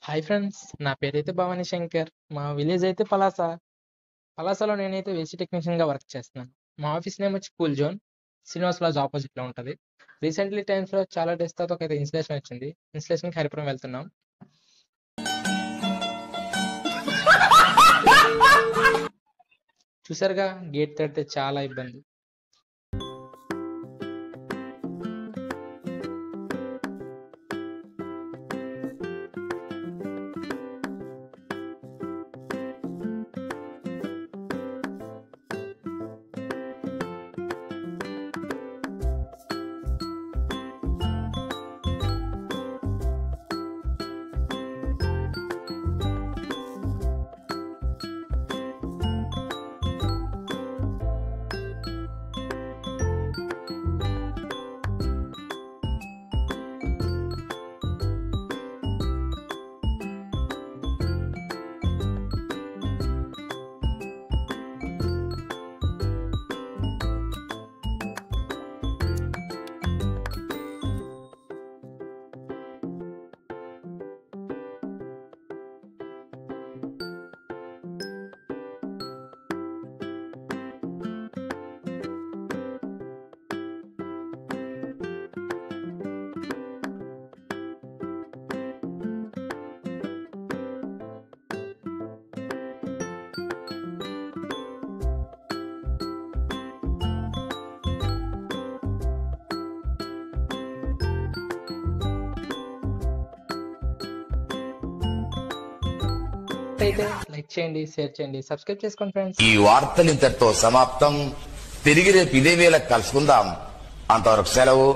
Hi friends. నా పేరైతే భవానీ శంకర్. మా విలేజ్ అయితే పలాస. పలాసలో నేనైతే ఏసీ టెక్నీషియన్‌గా వర్క్ చేస్తున్నాను. మా ఆఫీస్ నేమ్ వచ్చి కూల్ జోన్. శ్రీనివాస్ లాడ్జ్ ఆపోజిట్‌లో ఉంటది. రీసెంట్‌లీ టైమ్స్‌లో చాలా డేస్ తర్వాత ఒక ఇన్స్‌లేషన్ వచ్చింది. ఇన్స్‌లేషన్‌కి హరిపురం వెళ్తున్నాం. చూసారుగా గేట్ తడితే చాలా ఇబ్బంది. అయితే లైక్ చేయండి, షేర్ చేయండి, సబ్స్క్రైబ్ చేసుకోండి ఫ్రెండ్స్. ఈ వార్తలు ఇంతటితో సమాప్తం. తిరిగి రేపు ఇదే వేళ కలుసుకుందాం. అంతవరకు సెలవు.